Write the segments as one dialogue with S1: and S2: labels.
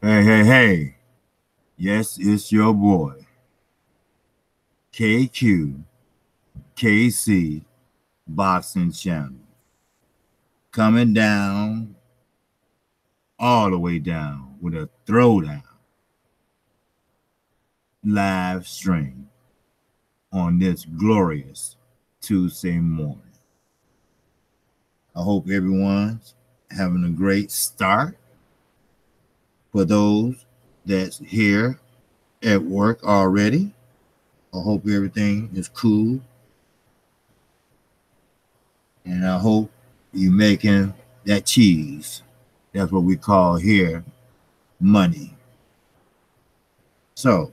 S1: Hey. Yes, it's your boy, KQKC Boxing Channel. Coming down, all the way down with a throwdown live stream on this glorious Tuesday morning. I hope everyone's having a great start. For those that's here at work already, I hope everything is cool. And I hope you're making that cheese. That's what we call here money. So,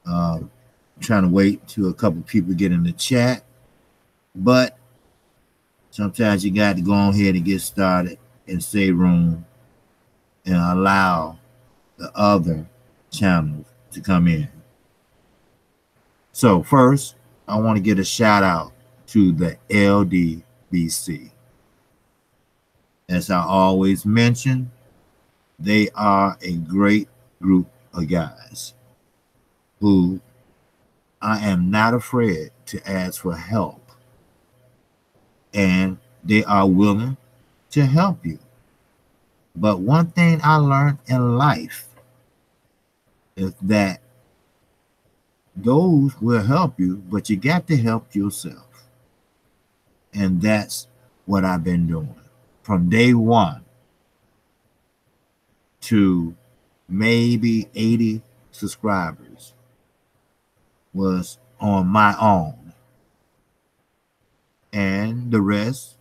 S1: trying to wait till a couple people get in the chat. But sometimes you got to go on here to get started and save room and allow the other channels to come in. So first, I want to give a shout out to the LDBC. As I always mention, they are a great group of guys who I am not afraid to ask for help. And they are willing to help you. But one thing I learned in life is that those will help you, but you got to help yourself. And that's what I've been doing from day one to maybe 80 subscribers was on my own. And the rest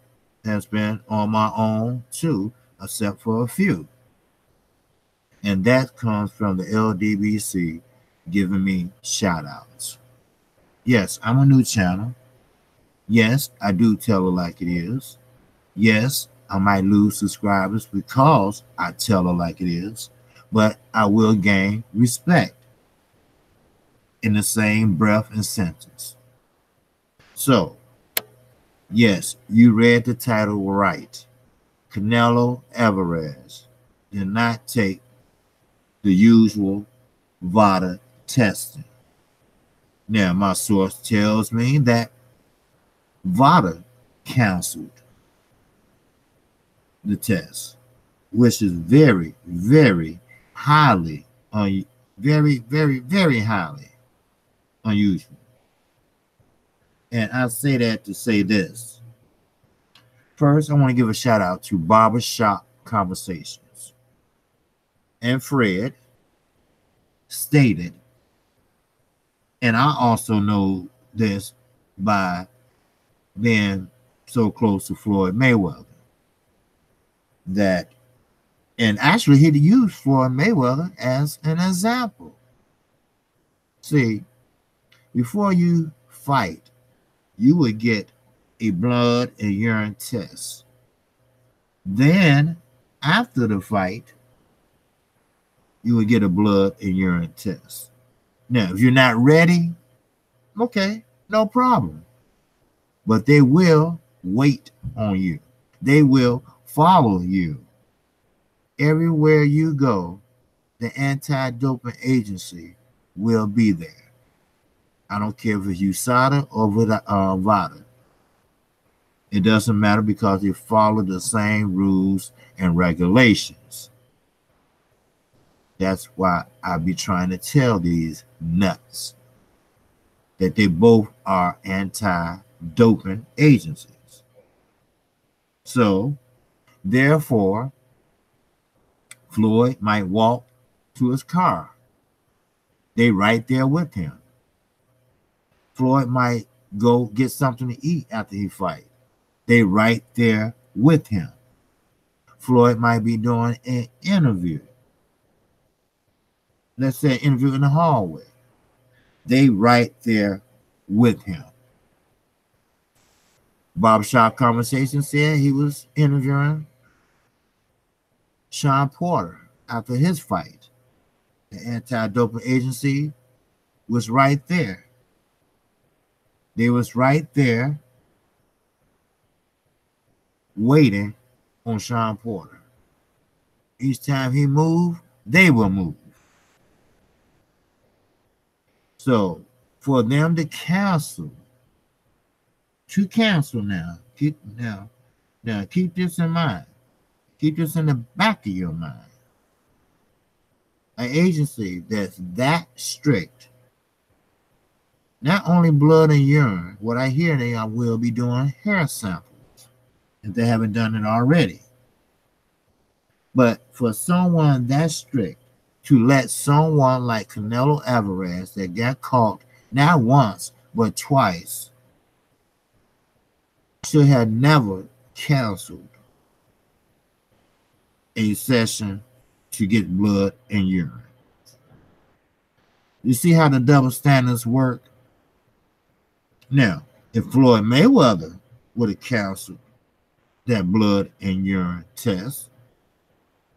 S1: has been on my own too, except for a few. And that comes from the LDBC giving me shout outs. Yes, I'm a new channel. Yes, I do tell it like it is. Yes, I might lose subscribers because I tell it like it is, but I will gain respect in the same breath and sentence. So, yes, you read the title right. Canelo Alvarez did not take the usual Vada testing. Now, my source tells me that Vada canceled the test, which is very, very highly, very highly unusual. And I say that to say this. First, I want to give a shout out to Barbershop Conversations. And Fred stated, and I also know this by being so close to Floyd Mayweather, that, and actually he used Floyd Mayweather as an example. See, before you fight, you would get a blood and urine test. Then, after the fight, you would get a blood and urine test. Now, if you're not ready, okay, no problem. But they will wait on you. They will follow you. Everywhere you go, the anti-doping agency will be there. I don't care if it's USADA or Vada. It doesn't matter because they follow the same rules and regulations. That's why I be trying to tell these nuts that they both are anti-doping agencies. So, therefore, Floyd might walk to his car. They right there with him. Floyd might go get something to eat after he fight. They right there with him. Floyd might be doing an interview. Let's say an interview in the hallway. They right there with him. Barbershop Conversation said he was interviewing Sean Porter after his fight. The anti-doping agency was right there. They was right there waiting on Sean Porter. Each time he moved, they will move. So for them to cancel now, keep this in mind. Keep this in the back of your mind. An agency that's that strict, not only blood and urine, what I hear they will be doing hair samples if they haven't done it already. But for someone that strict to let someone like Canelo Alvarez that got caught not once but twice should have never canceled a session to get blood and urine. You see how the double standards work? Now, if Floyd Mayweather would have canceled that blood and urine test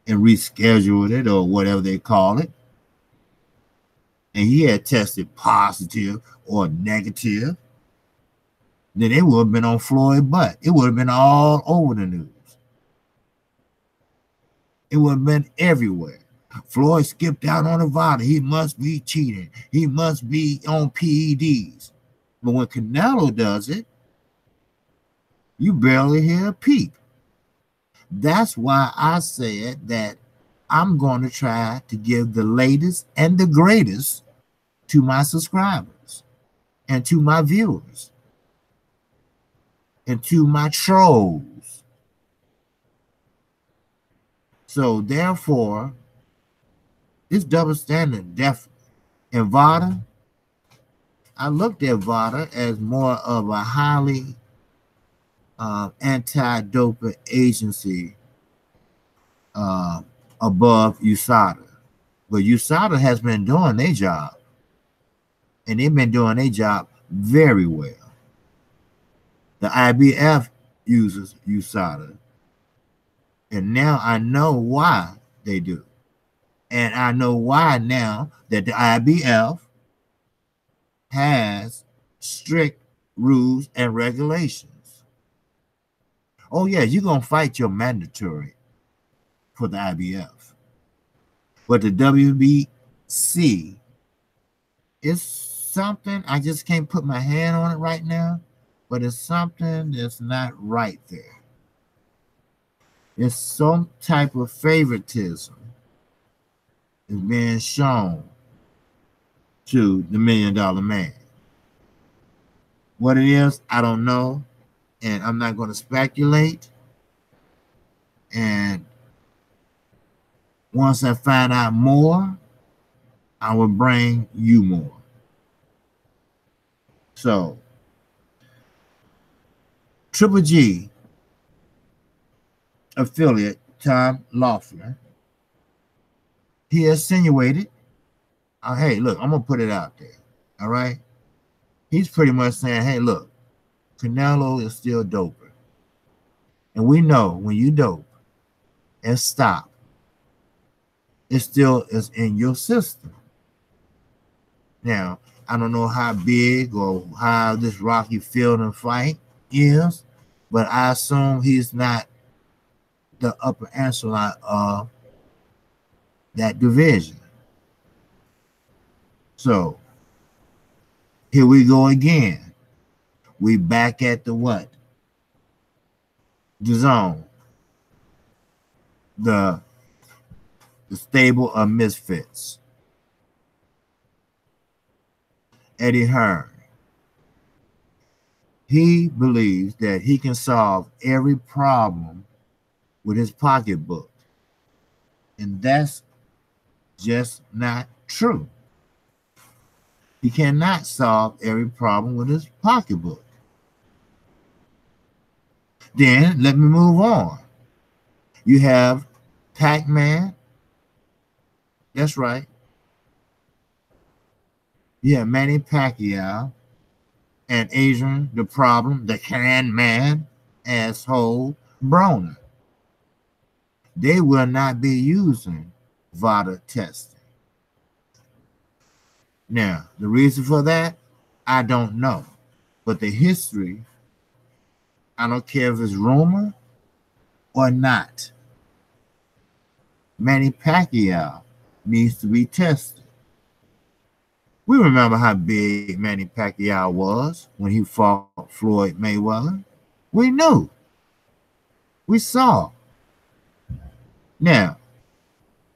S1: and rescheduled it or whatever they call it, and he had tested positive or negative, then it would have been on Floyd's butt. It would have been all over the news. It would have been everywhere. Floyd skipped out on a Vada. He must be cheating. He must be on PEDs. But when Canelo does it, you barely hear a peep. That's why I said that I'm going to try to give the latest and the greatest to my subscribers and to my viewers and to my trolls. So therefore, it's double standard, definitely. And Vada, I looked at Vada as more of a highly anti-doping agency above USADA. But USADA has been doing their job. And they've been doing their job very well. The IBF uses USADA. And now I know why they do. And I know why now that the IBF has strict rules and regulations. Oh, yeah, you're going to fight your mandatory for the IBF. But the WBC is something, I just can't put my hand on it right now, but it's something that's not right there. It's some type of favoritism is being shown to the $1 Million Man. What it is, I don't know, and I'm not going to speculate. And once I find out more, I will bring you more. So, Triple G affiliate Tom Loeffler, he insinuated, hey, look, I'm going to put it out there, all right? He's pretty much saying, hey, look, Canelo is still doping. And we know when you dope and stop, it still is in your system. Now, I don't know how big or how this Rocky Fielding fight is, but I assume he's not the upper echelon of that division. So, here we go again. We back at the what? The zone. The stable of misfits. Eddie Hearn. He believes that he can solve every problem with his pocketbook. And that's just not true. He cannot solve every problem with his pocketbook. Then let me move on. You have Pac-Man. That's right. You have Manny Pacquiao and Adrian, the problem, the can man, asshole, Broner. They will not be using Vada testing. Now, the reason for that, I don't know. But the history, I don't care if it's rumor or not. Manny Pacquiao needs to be tested. We remember how big Manny Pacquiao was when he fought Floyd Mayweather. We knew. We saw. Now,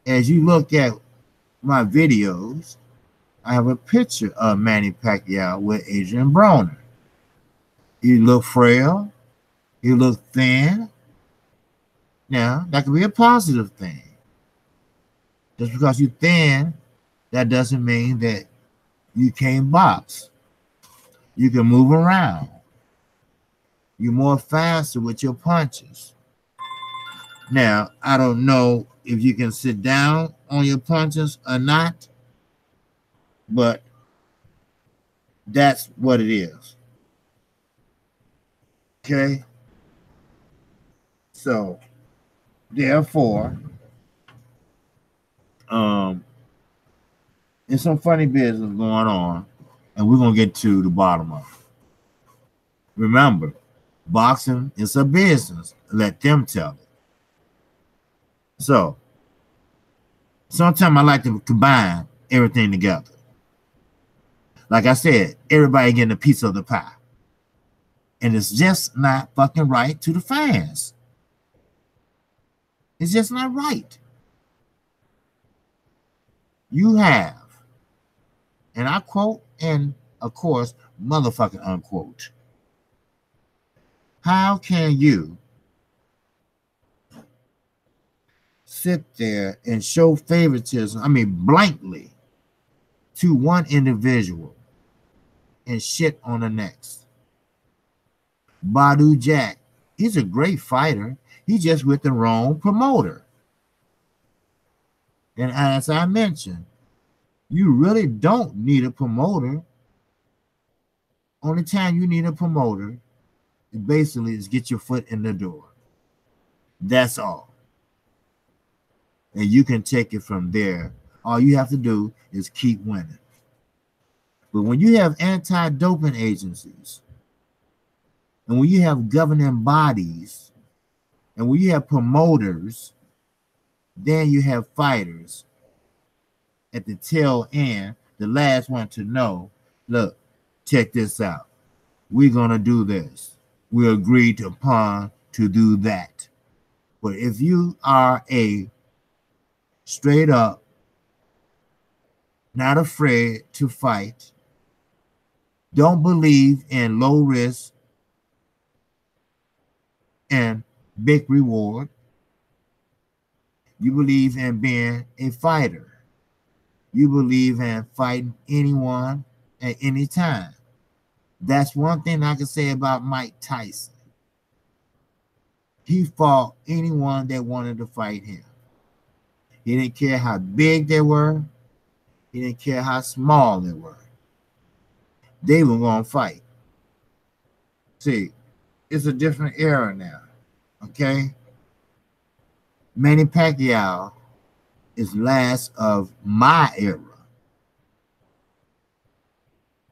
S1: as you look at my videos, I have a picture of Manny Pacquiao with PAC-BR0NER. He looked frail. He looked thin. Now, that could be a positive thing. Just because you're thin, that doesn't mean that you can't box. You can move around. You're more faster with your punches. Now, I don't know if you can sit down on your punches or not, but that's what it is. Okay? So, therefore, there's some funny business going on, and we're going to get to the bottom of it. Remember, boxing is a business. Let them tell it. So, sometimes I like to combine everything together. Like I said, everybody getting a piece of the pie. And it's just not fucking right to the fans. It's just not right. You have, and I quote, and of course, motherfucking unquote. How can you sit there and show favoritism, I mean blankly, to one individual and shit on the next? Badu Jack, he's a great fighter. He's just with the wrong promoter. And as I mentioned, you really don't need a promoter. Only time you need a promoter basically is get your foot in the door. That's all. And you can take it from there. All you have to do is keep winning. But when you have anti-doping agencies, and when you have governing bodies, and when you have promoters, then you have fighters at the tail end, the last one to know, look, check this out. We're going to do this. We agreed upon to do that. But if you are a straight up, not afraid to fight, don't believe in low risk and big reward, you believe in being a fighter. You believe in fighting anyone at any time. That's one thing I can say about Mike Tyson. He fought anyone that wanted to fight him. He didn't care how big they were. He didn't care how small they were. They were going to fight. See, it's a different era now, okay? Manny Pacquiao is last of my era,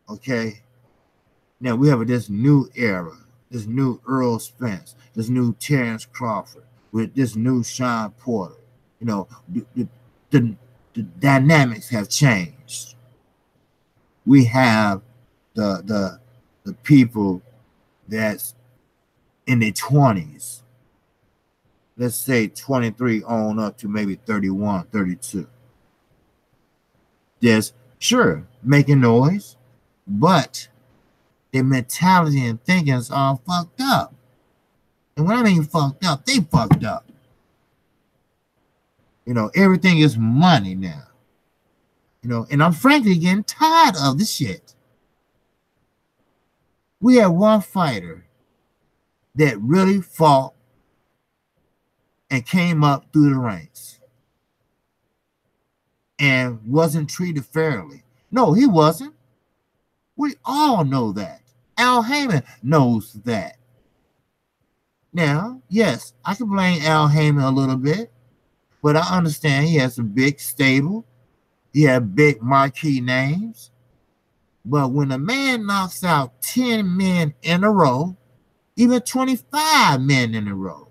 S1: okay? Now we have this new era, this new Earl Spence, this new Terrence Crawford, with this new Sean Porter. You know, the dynamics have changed. We have the people that's in their 20s, let's say 23 on up to maybe 31, 32. Just sure making noise, but their mentality and thinking is all fucked up. And when I mean fucked up, they fucked up. You know, everything is money now. You know, and I'm frankly getting tired of this shit. We had one fighter that really fought and came up through the ranks and wasn't treated fairly. No, he wasn't. We all know that. Al Heyman knows that. Now, yes, I can blame Al Heyman a little bit, but I understand he has a big stable. He had big marquee names. But when a man knocks out 10 men in a row, even 25 men in a row,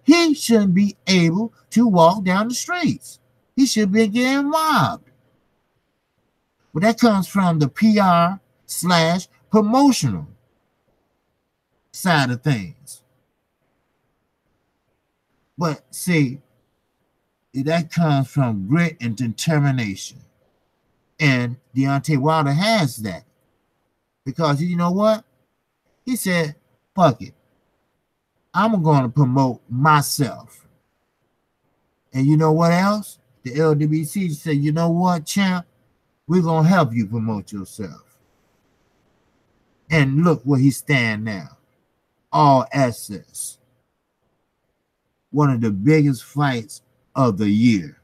S1: he shouldn't be able to walk down the streets. He should be getting robbed. But that comes from the PR/promotional side of things. But see, that comes from grit and determination. And Deontay Wilder has that. Because you know what? He said, fuck it. I'm going to promote myself. And you know what else? The LWC said, you know what, champ? We're going to help you promote yourself. And look where he stands now. All access. One of the biggest fights of the year.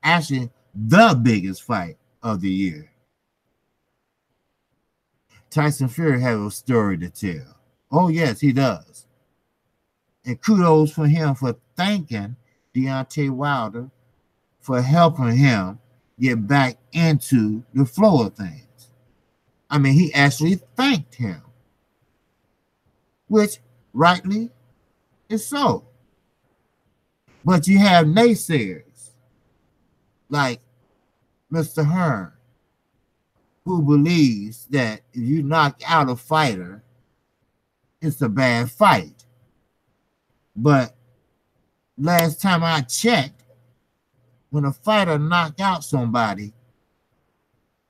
S1: Actually, the biggest fight of the year. Tyson Fury has a story to tell. Oh, yes, he does. And kudos for him for thanking Deontay Wilder for helping him get back into the flow of things. I mean, he actually thanked him, which rightly is so. But you have naysayers like Mr. Hearn, who believes that if you knock out a fighter, it's a bad fight. But last time I checked, when a fighter knocks out somebody,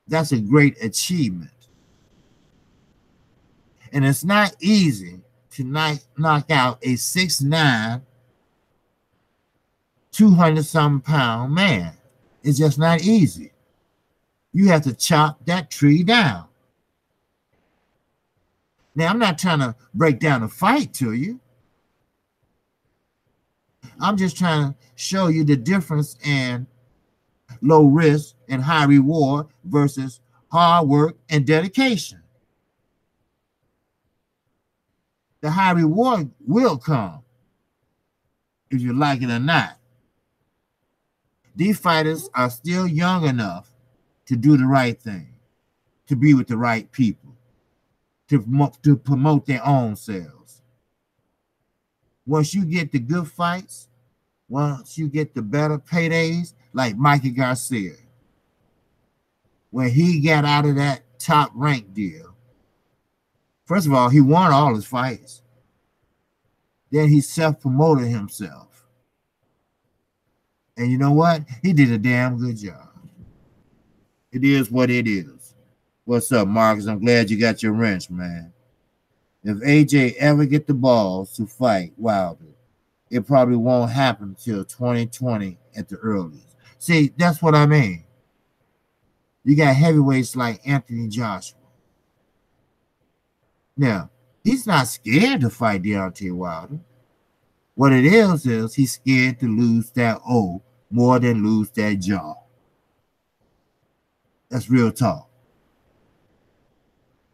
S1: that's a great achievement. And it's not easy to knock out a 6'9", 200-something pound man. It's just not easy. You have to chop that tree down. Now, I'm not trying to break down a fight to you. I'm just trying to show you the difference in low risk and high reward versus hard work and dedication. The high reward will come if you like it or not. These fighters are still young enough to do the right thing, to be with the right people, to promote their own selves. Once you get the good fights, once you get the better paydays, like Mikey Garcia, when he got out of that top rank deal, first of all, he won all his fights. Then he self-promoted himself. And you know what? He did a damn good job. It is what it is. What's up, Marcus? I'm glad you got your wrench, man. If AJ ever get the balls to fight Wilder, it probably won't happen until 2020 at the earliest. See, that's what I mean. You got heavyweights like Anthony Joshua. Now, he's not scared to fight Deontay Wilder. What it is he's scared to lose that O more than lose that jaw. That's real talk.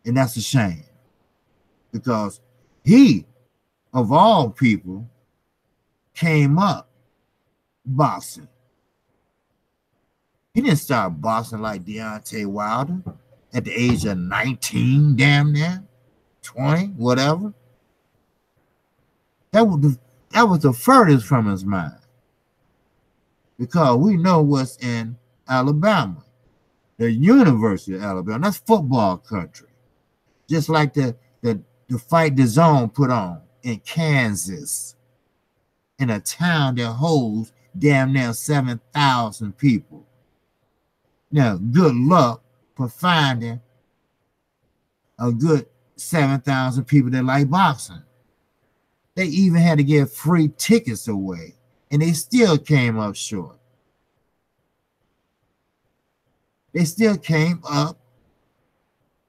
S1: And that's a shame. Because he, of all people, came up boxing. He didn't start boxing like Deontay Wilder at the age of 19, damn near, 20, whatever. That was the furthest from his mind. Because we know what's in Alabama. The University of Alabama. That's football country. Just like the fight the Zone put on in Kansas, in a town that holds damn near 7,000 people. Now, good luck for finding a good 7,000 people that like boxing. They even had to give free tickets away, and they still came up short. They still came up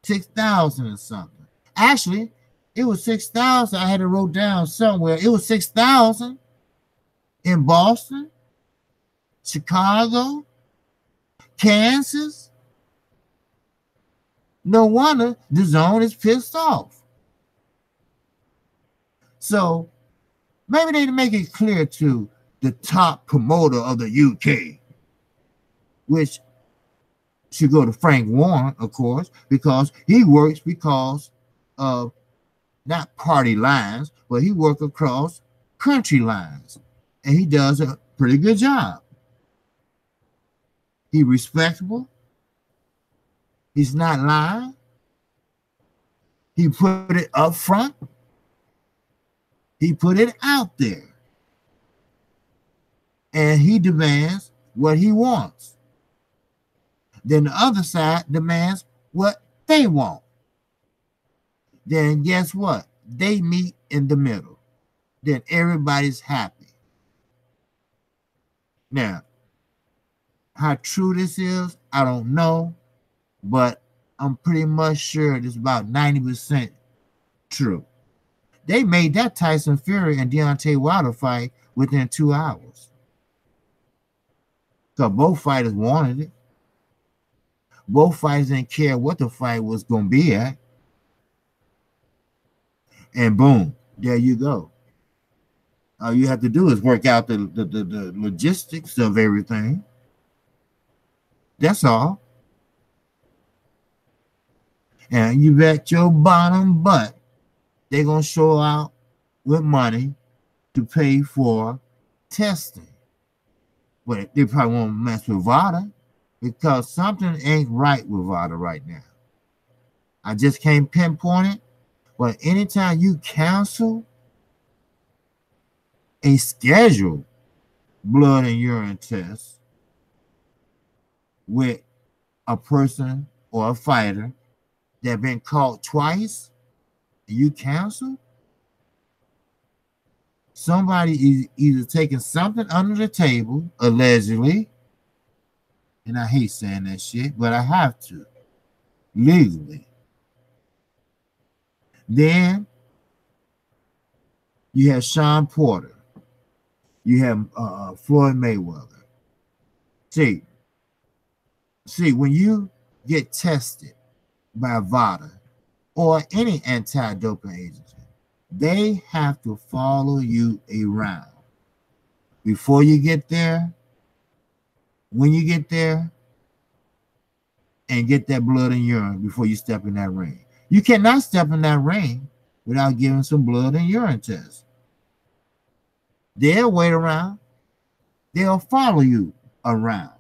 S1: 6,000 or something. Actually, it was 6,000. I had it wrote down somewhere. It was 6,000 in Boston, Chicago, Kansas. No wonder the Zone is pissed off. So maybe they make it clear to the top promoter of the UK, which should go to Frank Warren, of course, because he works because of not party lines, but he works across country lines, and he does a pretty good job. He respectable. He's not lying. He put it up front. He put it out there. And he demands what he wants. Then the other side demands what they want. Then guess what? They meet in the middle. Then everybody's happy. Now, how true this is, I don't know, but I'm pretty much sure it's about 90% true. They made that Tyson Fury and Deontay Wilder fight within 2 hours. Because both fighters wanted it. Both fighters didn't care what the fight was going to be at. And boom, there you go. All you have to do is work out the logistics of everything. That's all. And you bet your bottom butt they're going to show out with money to pay for testing. But they probably won't mess with Vada because something ain't right with Vada right now. I just can't pinpoint it. But anytime you cancel a scheduled blood and urine test with a person or a fighter that been caught twice, and you cancel, somebody is either taking something under the table, allegedly, and I hate saying that shit, but I have to, legally. Then you have Sean Porter. You have Floyd Mayweather. See, when you get tested by Vada or any anti-doping agency, they have to follow you around before you get there, when you get there, and get that blood and urine before you step in that ring. You cannot step in that ring without giving some blood and urine tests. They'll wait around. They'll follow you around.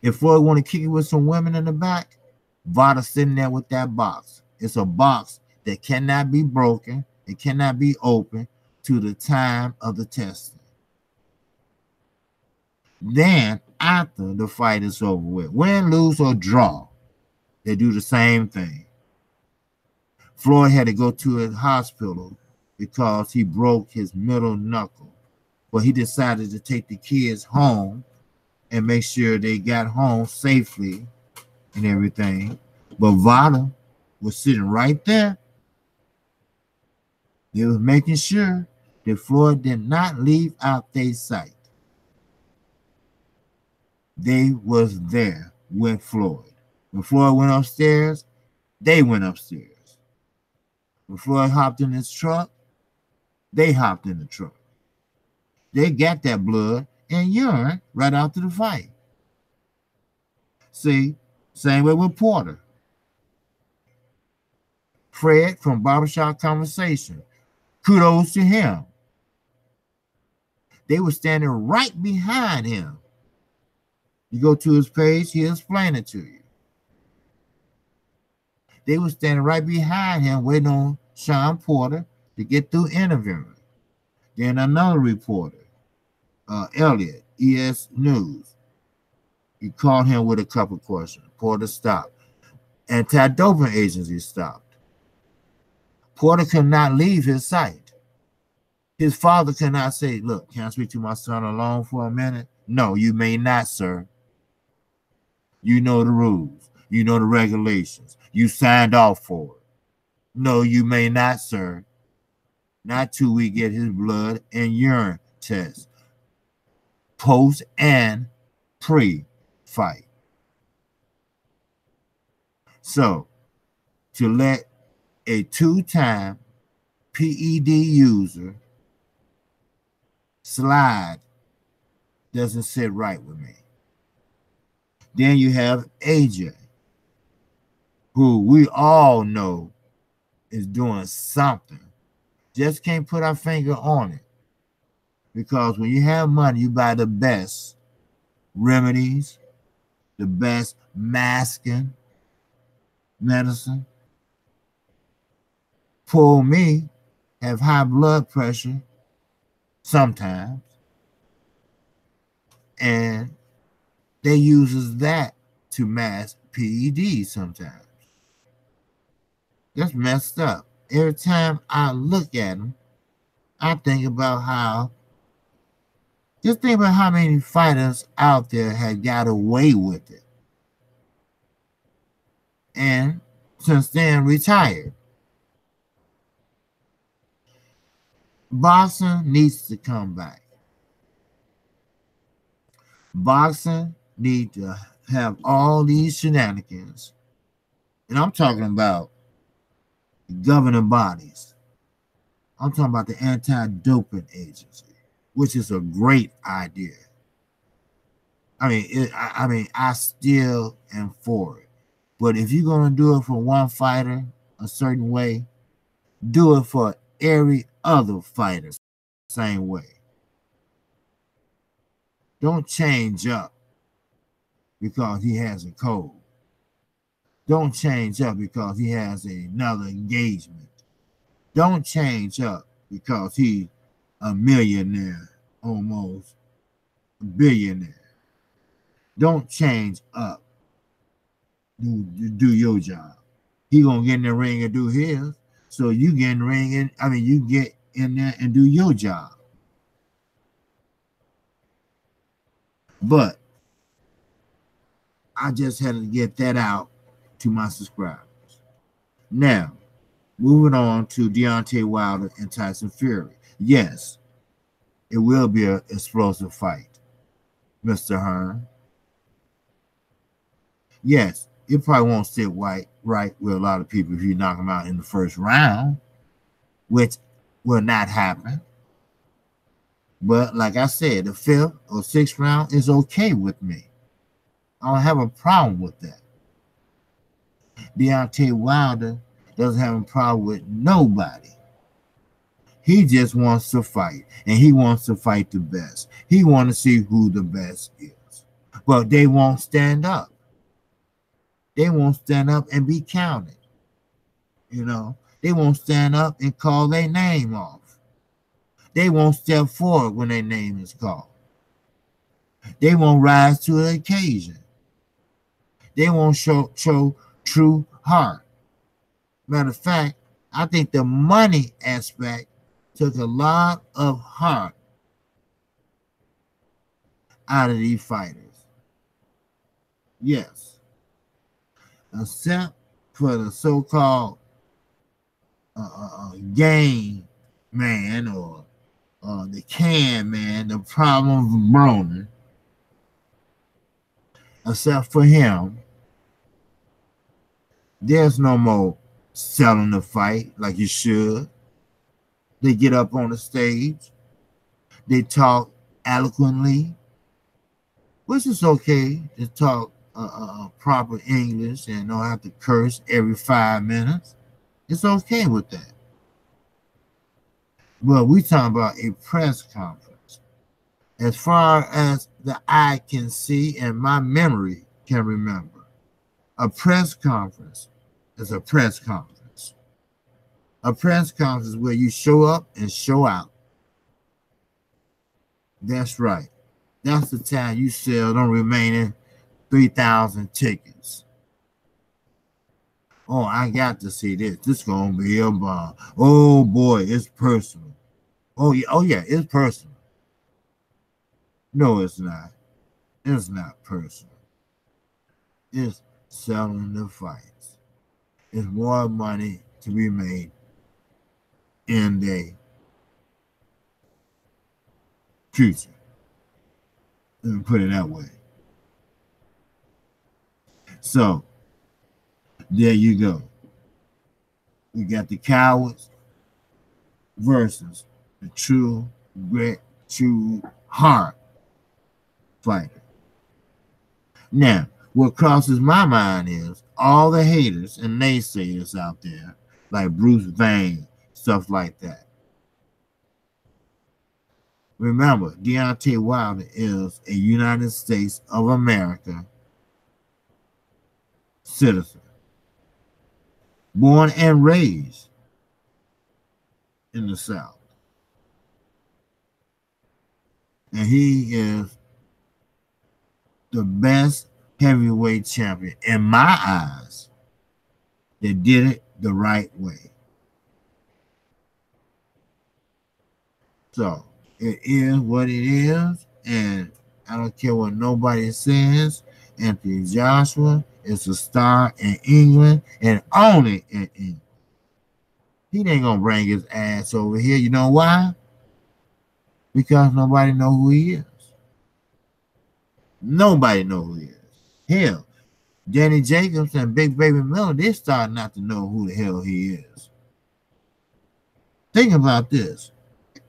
S1: If Floyd want to kick it with some women in the back, Vada's sitting there with that box. It's a box that cannot be broken. It cannot be opened to the time of the testing. Then, after the fight is over with, win, lose, or draw, they do the same thing. Floyd had to go to a hospital because he broke his middle knuckle. But he decided to take the kids home and make sure they got home safely and everything. But Vada was sitting right there. They was making sure that Floyd did not leave out their sight. They was there with Floyd. When Floyd went upstairs, they went upstairs. When Floyd hopped in his truck, they hopped in the truck. They got that blood and urine right after the fight. See, same way with Porter. Fred from Barbershop Conversation, kudos to him. They were standing right behind him. You go to his page, he'll explain it to you. They were standing right behind him waiting on Sean Porter to get through interviewing. Then another reporter, Elliot, ES News, he called him with a couple questions. Porter stopped. Anti-doping agency stopped. Porter could not leave his sight. His father could not say, look, can I speak to my son alone for a minute? No, you may not, sir. You know the rules. You know the regulations. You signed off for it. No, you may not, sir. Not till we get his blood and urine test. Post and pre-fight. So, to let a two-time PED user slide doesn't sit right with me. Then you have AJ, who we all know is doing something. Just can't put our finger on it. Because when you have money, you buy the best remedies, the best masking medicine. For me, have high blood pressure sometimes, and they uses that to mask PEDs sometimes. That's messed up. Every time I look at them, I think about just think about how many fighters out there had got away with it. And since then retired. Boxing needs to come back. Boxing needs to have all these shenanigans. And I'm talking about governing bodies. I'm talking about the anti-doping agency, which is a great idea. I still am for it. But if you're going to do it for one fighter a certain way, do it for every other fighter same way. Don't change up because he has a cold. Don't change up because he has another engagement. Don't change up because he's a millionaire, almost a billionaire. Don't change up. Do your job. He gonna get in the ring and do his. So you get in the ring you get in there and do your job. But I just had to get that out to my subscribers. Now, moving on to Deontay Wilder and Tyson Fury. Yes, it will be an explosive fight, Mr. Hearn. Yes, it probably won't sit right with a lot of people if you knock them out in the first round, which will not happen. But like I said, the 5th or 6th round is okay with me. I don't have a problem with that. Deontay Wilder doesn't have a problem with nobody. He just wants to fight, and he wants to fight the best. He wants to see who the best is. But they won't stand up. They won't stand up and be counted. They won't stand up and call their name off. They won't step forward when their name is called. They won't rise to the occasion. They won't show true heart. Matter of fact, I think the money aspect took a lot of heart out of these fighters. Yes. Except for the so-called game man or the can man, the problem of Broner. Except for him, there's no more selling the fight like you should. They get up on the stage. They talk eloquently, which is okay to talk proper English and don't have to curse every 5 minutes. It's okay with that. But we talking about a press conference. As far as the eye can see and my memory can remember, a press conference is a press conference. A press conference is where you show up and show out. That's right. That's the time you sell them remaining 3,000 tickets. Oh, I got to see this. This gonna be a bomb. Oh boy, it's personal. Oh yeah, it's personal. No, it's not. It's not personal. It's selling the fights. It's more money to be made in the future. Let me put it that way. So, there you go. We got the cowards versus the true grit, true heart fighter. Now, what crosses my mind is all the haters and naysayers out there, like Bruce Vane, stuff like that. Remember, Deontay Wilder is a United States of America citizen, born and raised in the South. And he is the best heavyweight champion in my eyes that did it the right way. So it is what it is, and I don't care what nobody says. Anthony Joshua is a star in England and only in England. He ain't gonna bring his ass over here. You know why? Because nobody know who he is. Nobody know who he is. Hell, Danny Jacobs and Big Baby Miller, they start not to know who the hell he is. Think about this.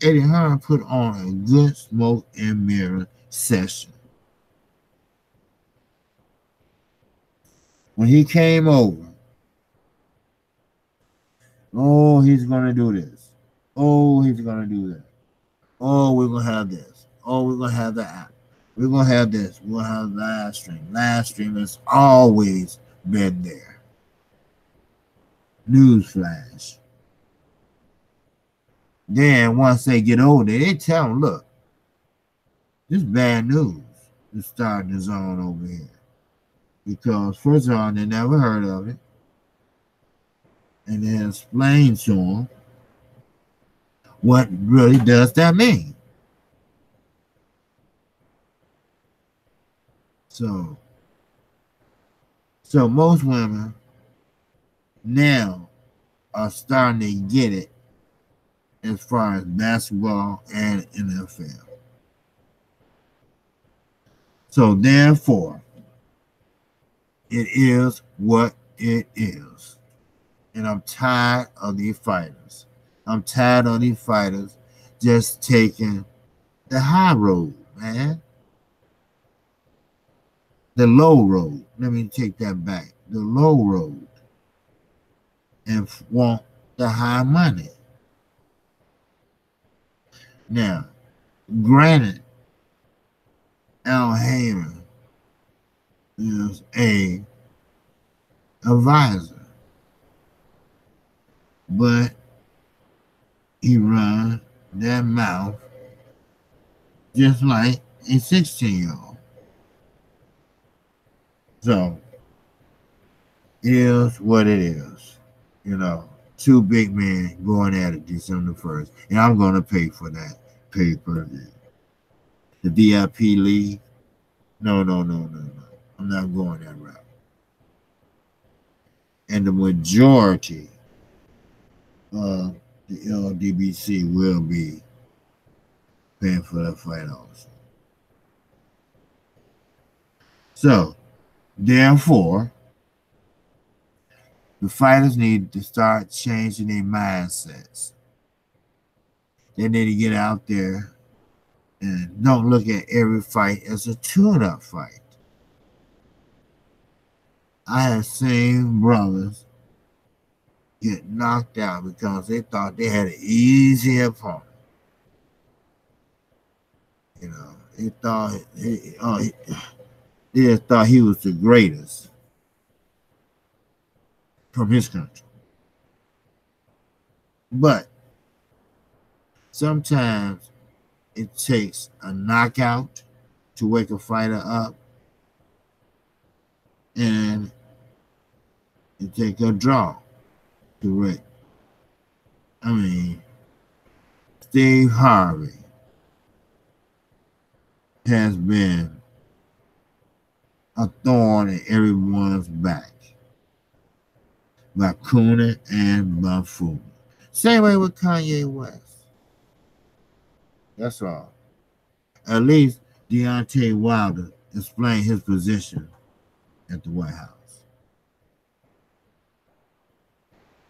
S1: Eddie Hearn put on a good smoke and mirror session. When he came over, oh, he's going to do this. Oh, he's going to do that. Oh, we're going to have this. Oh, we're going to have that. We're going to have this. We're going to have live stream. Live stream has always been there. Newsflash. Then once they get over there, they tell them, look, this is bad news is starting the zone over here. Because first of all, they never heard of it. And then explain to them what really does that mean. So most women now are starting to get it as far as basketball and NFL. So therefore, it is what it is. And I'm tired of these fighters. I'm tired of these fighters just taking the high road, man. The low road. Let me take that back. The low road. And want the high money. Now, granted, Al Heyman is a advisor, but he runs that mouth just like a 16-year-old. So, it is what it is. You know, two big men going at it December 1st, and I'm going to pay for that pay-per-view. The VIP league, no. I'm not going that route. And the majority of the LDBC will be paying for that fight also. So, therefore, the fighters need to start changing their mindsets. They need to get out there and don't look at every fight as a tune-up fight. I have seen brothers get knocked out because they thought they had an easy opponent. You know, they thought they just thought he was the greatest from his country. But sometimes it takes a knockout to wake a fighter up, and it takes a draw to wake. I mean, Steve Harvey has been a thorn in everyone's back by Coonan and Buffon. Same way with Kanye West. That's all. At least Deontay Wilder explained his position at the White House.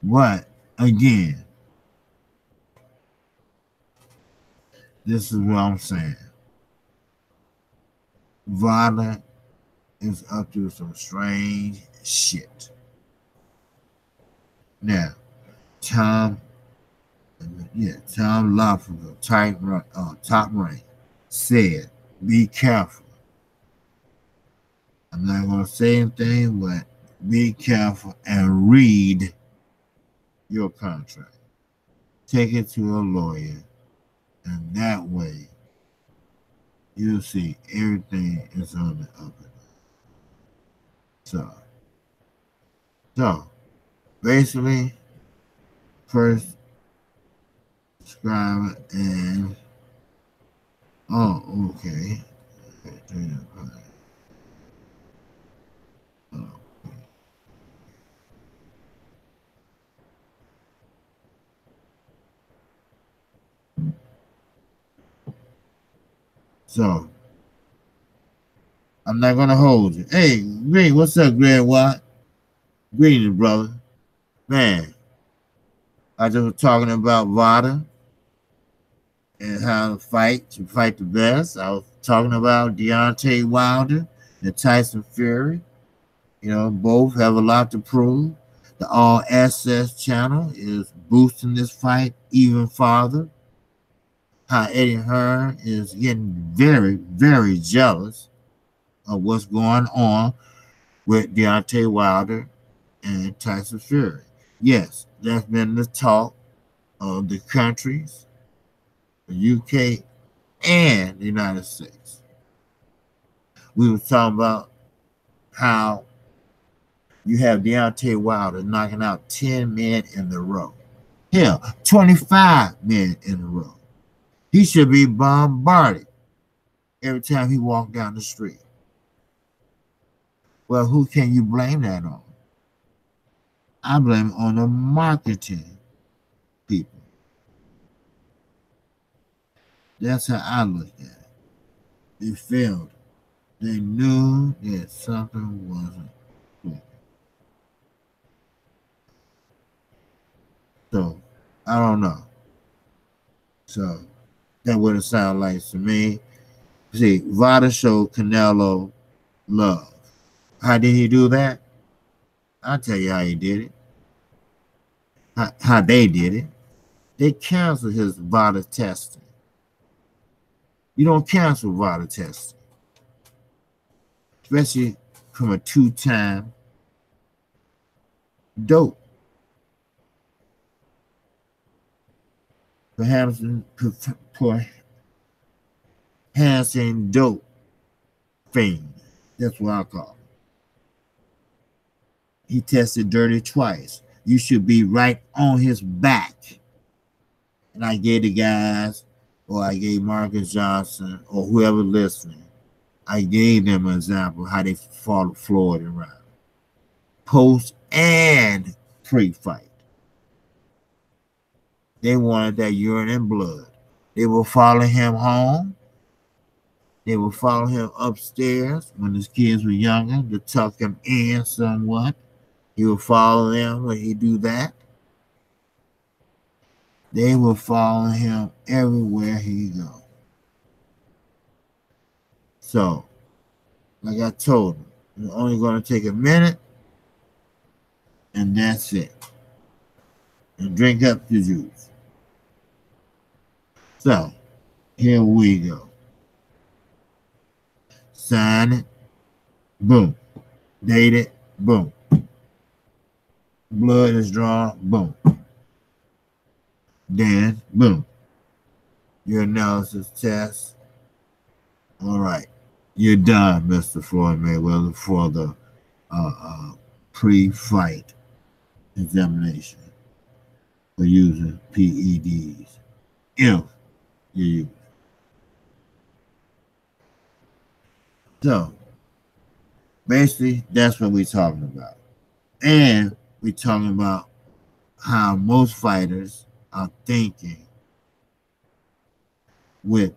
S1: But again, this is what I'm saying. Vada is up to some strange shit. Now, Tom, Tom Loffinger, top rank, said, be careful. I'm not going to say anything, but be careful and read your contract. Take it to a lawyer, and that way you'll see everything is on the up and up. So basically, first subscribe and okay. So I'm not gonna hold you. Hey, Green, what's up, Green Watt? Greetings, brother. Man, I just was talking about Vada and how to fight the best. I was talking about Deontay Wilder and Tyson Fury. You know, both have a lot to prove. The All Access channel is boosting this fight even farther. How Eddie Hearn is getting very, very jealous of what's going on with Deontay Wilder and Tyson Fury. Yes, that's been the talk of the countries, the UK and the United States. We were talking about how you have Deontay Wilder knocking out 10 men in a row. Hell, 25 men in a row. He should be bombarded every time he walked down the street. Well, who can you blame that on? I blame it on the marketing people. That's how I look at it. They failed. They knew that something wasn't clicking. So, I don't know. So, that would have sounded like to me. See, Vada showed Canelo love. How did he do that? I'll tell you how he did it. How they did it. They canceled his Vada testing. You don't cancel Vada testing, especially from a 2-time dope. Perhaps Hanson dope fiend. That's what I call it. He tested dirty twice. You should be right on his back. And I gave the guys, or I gave Marcus Johnson, or whoever listening, I gave them an example of how they followed Floyd around. Post and pre-fight. They wanted that urine and blood. They will follow him home. They will follow him upstairs when his kids were younger to tuck him in somewhat. He will follow them when he do that. They will follow him everywhere he go. So, like I told him, it's only going to take a minute, and that's it. And drink up the juice. So, here we go. Sign it. Boom. Date it. Boom. Blood is drawn. Boom. Then, boom. Your analysis test. All right. You're done, Mr. Floyd Mayweather, for the pre-fight examination for using PEDs. If you use. So, basically, that's what we're talking about. And we're talking about how most fighters are thinking with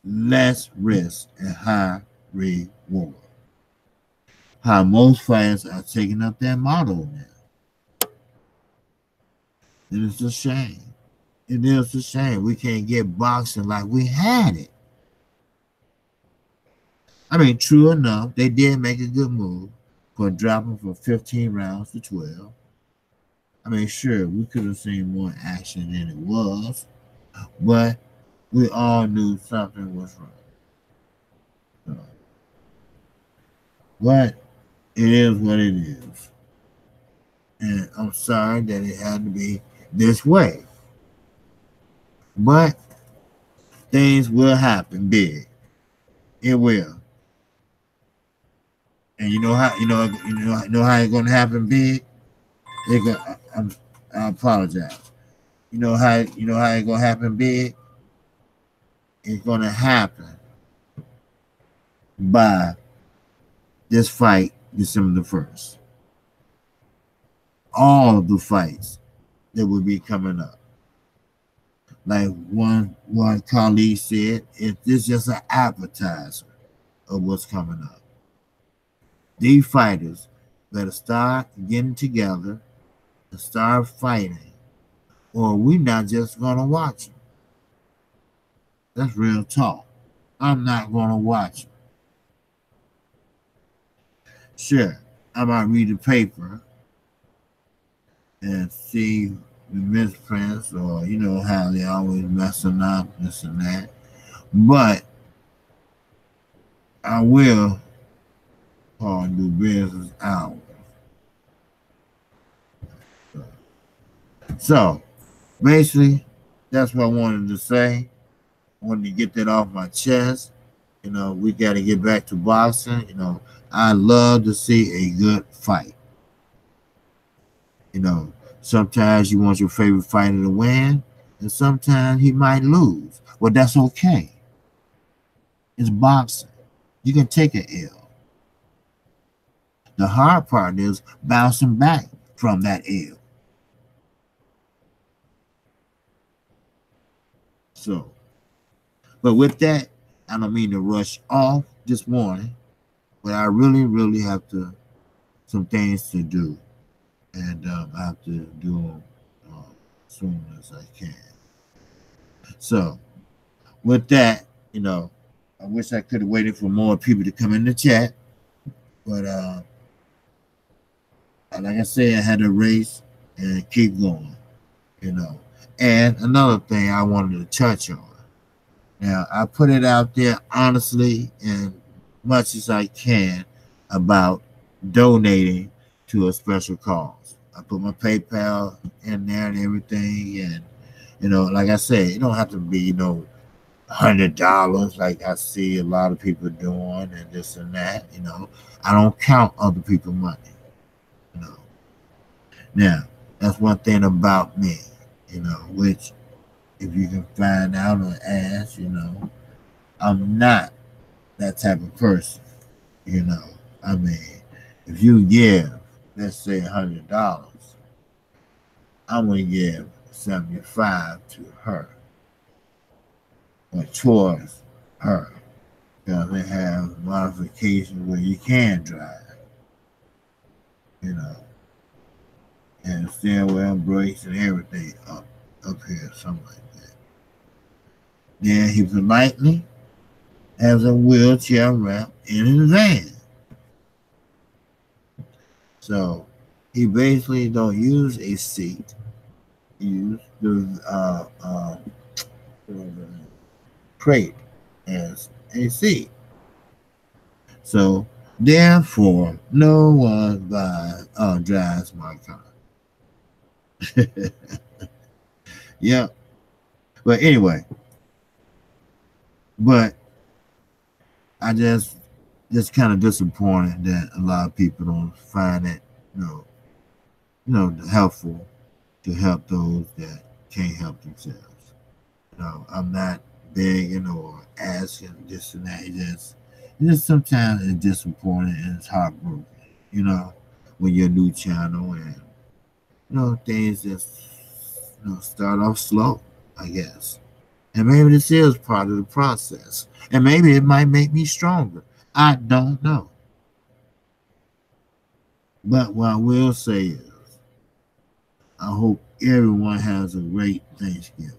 S1: less risk and high reward. How most fighters are taking up that motto now. And it's a shame. It is a shame we can't get boxing like we had it. I mean, true enough, they did make a good move for dropping from 15 rounds to 12. I mean, sure, we could have seen more action than it was, but we all knew something was wrong. So, but it is what it is. And I'm sorry that it had to be this way. But things will happen big. It will. And you know how how it's gonna happen big? I apologize. You know how it's gonna happen big? It's gonna happen by this fight December the 1st. All the fights that will be coming up. Like one colleague said, it's just an appetizer of what's coming up. These fighters better start getting together and start fighting, or we're not just gonna watch them. That's real talk. I'm not gonna watch them. Sure, I might read the paper and see the misprints, or how they always messing up this and that. But I will do business hours. So basically, that's what I wanted to say. I wanted to get that off my chest. We got to get back to boxing. I love to see a good fight. Sometimes you want your favorite fighter to win, and sometimes he might lose. Well, that's okay. It's boxing. You can take an L. The hard part is bouncing back from that L. So, but with that, I don't mean to rush off this morning, but I really, really have some things to do, and I have to do them as soon as I can. So, with that, I wish I could have waited for more people to come in the chat, but like I said, I had to race and keep going, And another thing I wanted to touch on. Now, I put it out there honestly and much as I can about donating to a special cause. I put my PayPal in there and everything, and like I said, it don't have to be $100 like I see a lot of people doing and this and that. I don't count other people's money. Now, that's one thing about me, which if you can find out or ask, I'm not that type of person. I mean, if you give, let's say $100, I'm gonna give 75 to her or towards her, because they have modifications where you can drive, and stairwell brakes and everything up here, something like that. Then he politely has a wheelchair ramp in his van. So he basically don't use a seat. He uses the crate as a seat. So therefore, no one drives my car. Yeah. But anyway, I just kind of disappointed that a lot of people don't find it, helpful to help those that can't help themselves. I'm not begging or asking this and that. It's just sometimes it's disappointing and it's heartbroken. When you're a new channel and things just start off slow, I guess. And maybe this is part of the process. And maybe it might make me stronger. I don't know. But what I will say is, I hope everyone has a great Thanksgiving.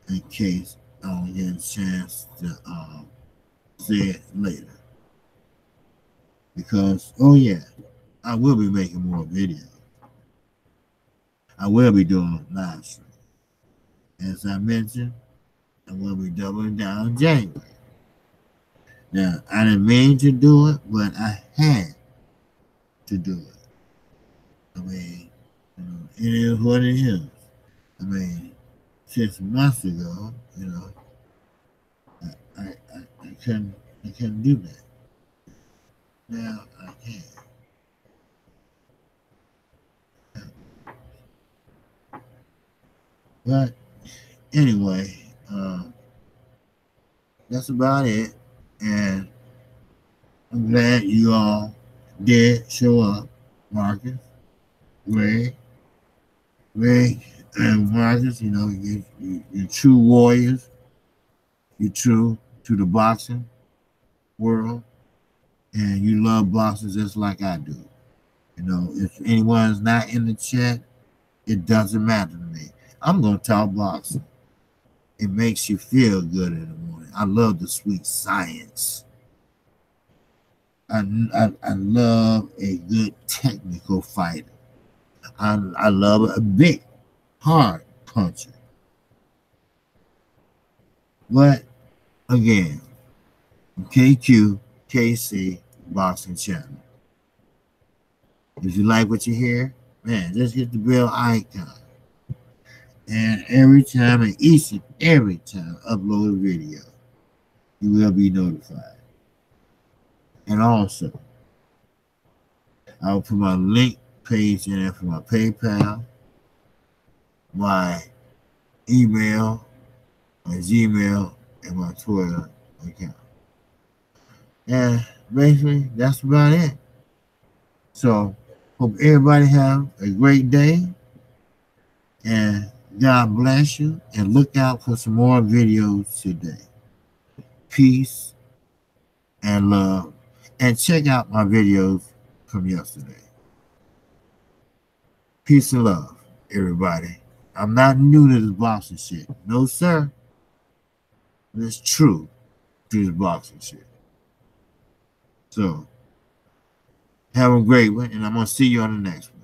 S1: In case I don't get a chance to say it later. Because, oh yeah, I will be making more videos. I will be doing live stream. As I mentioned, I will be doubling down in January. Now, I didn't mean to do it, but I had to do it. I mean, it is what it is. I mean, 6 months ago, I couldn't do that. Now I can. But anyway, that's about it. And I'm glad you all did show up, Marcus, Greg, and Marcus. You're true warriors. You're true to the boxing world, and you love boxing just like I do. If anyone's not in the chat, it doesn't matter to me. I'm gonna talk boxing. It makes you feel good in the morning. I love the sweet science. I love a good technical fighter. I love a big, hard puncher. But again, KQKC Boxing Channel. If you like what you hear, man, just hit the bell icon. And every time and each and every time I upload a video, you will be notified. And also, I'll put my link page in there for my PayPal, my email, my Gmail, and my Twitter account. And basically, that's about it. So, hope everybody have a great day. And God bless you. And look out for some more videos today. Peace and love. And check out my videos from yesterday. Peace and love, everybody. I'm not new to this boxing shit. No, sir. But it's true to this boxing shit. So, have a great one, and I'm going to see you on the next one.